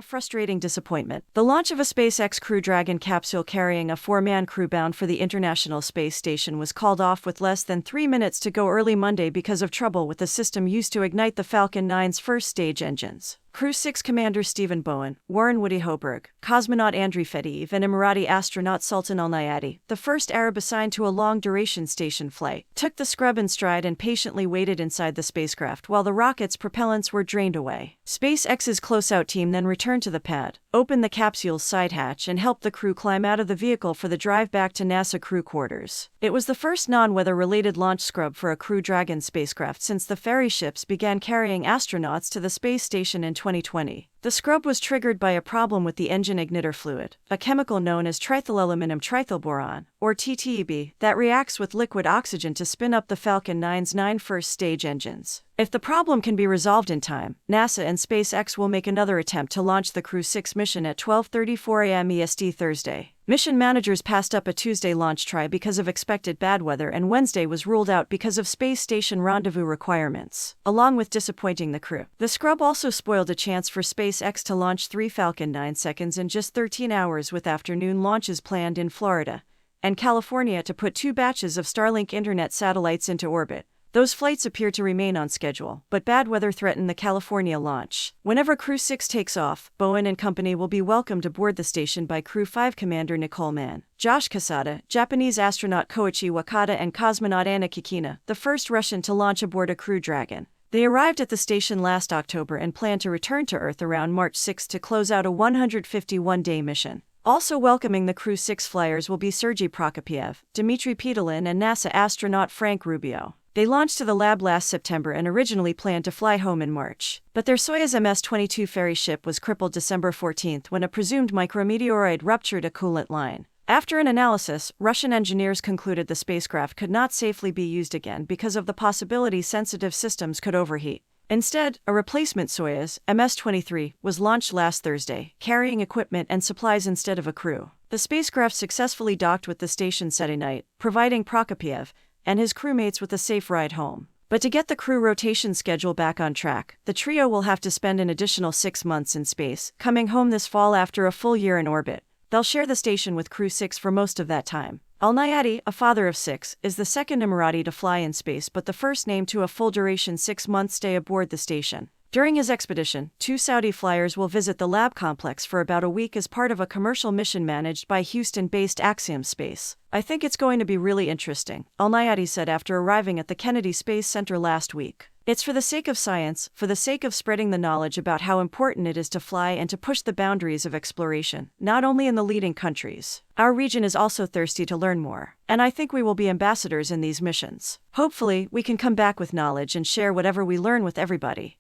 frustrating disappointment. The launch of a SpaceX Crew Dragon capsule carrying a 4-man crew bound for the International Space Station was called off with less than 3 minutes to go early Monday because of trouble with the system used to ignite the Falcon 9's first stage engines. Crew 6 Commander Stephen Bowen, Warren Woody Hoburg, cosmonaut Andriy Fedyaev, and Emirati astronaut Sultan Al Nayati, the first Arab assigned to a long-duration station flight, took the scrub in stride and patiently waited inside the spacecraft while the rocket's propellants were drained away. SpaceX's closeout team then returned to the pad, opened the capsule's side hatch, and helped the crew climb out of the vehicle for the drive back to NASA crew quarters. It was the first non-weather-related launch scrub for a Crew Dragon spacecraft since the ferry ships began carrying astronauts to the space station in 2020. The scrub was triggered by a problem with the engine igniter fluid, a chemical known as triethylaluminum trithylboron, or TTB, that reacts with liquid oxygen to spin up the Falcon 9's 9 first-stage engines. If the problem can be resolved in time, NASA and SpaceX will make another attempt to launch the Crew 6 mission at 12:34 a.m. EST Thursday. Mission managers passed up a Tuesday launch try because of expected bad weather, and Wednesday was ruled out because of space station rendezvous requirements, along with disappointing the crew. The scrub also spoiled a chance for SpaceX to launch 3 Falcon 9 seconds in just 13 hours, with afternoon launches planned in Florida and California to put 2 batches of Starlink internet satellites into orbit. Those flights appear to remain on schedule, but bad weather threatened the California launch. Whenever Crew 6 takes off, Bowen and company will be welcomed aboard the station by Crew 5 Commander Nicole Mann, Josh Casada, Japanese astronaut Koichi Wakata, and cosmonaut Anna Kikina, the first Russian to launch aboard a Crew Dragon. They arrived at the station last October and plan to return to Earth around March 6 to close out a 151-day mission. Also welcoming the Crew 6 flyers will be Sergei Prokopyev, Dmitry Petelin, and NASA astronaut Frank Rubio. They launched to the lab last September and originally planned to fly home in March. But their Soyuz MS-22 ferry ship was crippled December 14 when a presumed micrometeoroid ruptured a coolant line. After an analysis, Russian engineers concluded the spacecraft could not safely be used again because of the possibility sensitive systems could overheat. Instead, a replacement Soyuz, MS-23, was launched last Thursday, carrying equipment and supplies instead of a crew. The spacecraft successfully docked with the station Saturday night, providing Prokopyev and his crewmates with a safe ride home. But to get the crew rotation schedule back on track, the trio will have to spend an additional 6 months in space, coming home this fall after a full year in orbit. They'll share the station with Crew 6 for most of that time. Al Nayati, a father of 6, is the second Emirati to fly in space but the first named to a full-duration 6-month stay aboard the station. During his expedition, 2 Saudi flyers will visit the lab complex for about a week as part of a commercial mission managed by Houston-based Axiom Space. "I think it's going to be really interesting," Al Nayati said after arriving at the Kennedy Space Center last week. "It's for the sake of science, for the sake of spreading the knowledge about how important it is to fly and to push the boundaries of exploration, not only in the leading countries. Our region is also thirsty to learn more, and I think we will be ambassadors in these missions. Hopefully, we can come back with knowledge and share whatever we learn with everybody."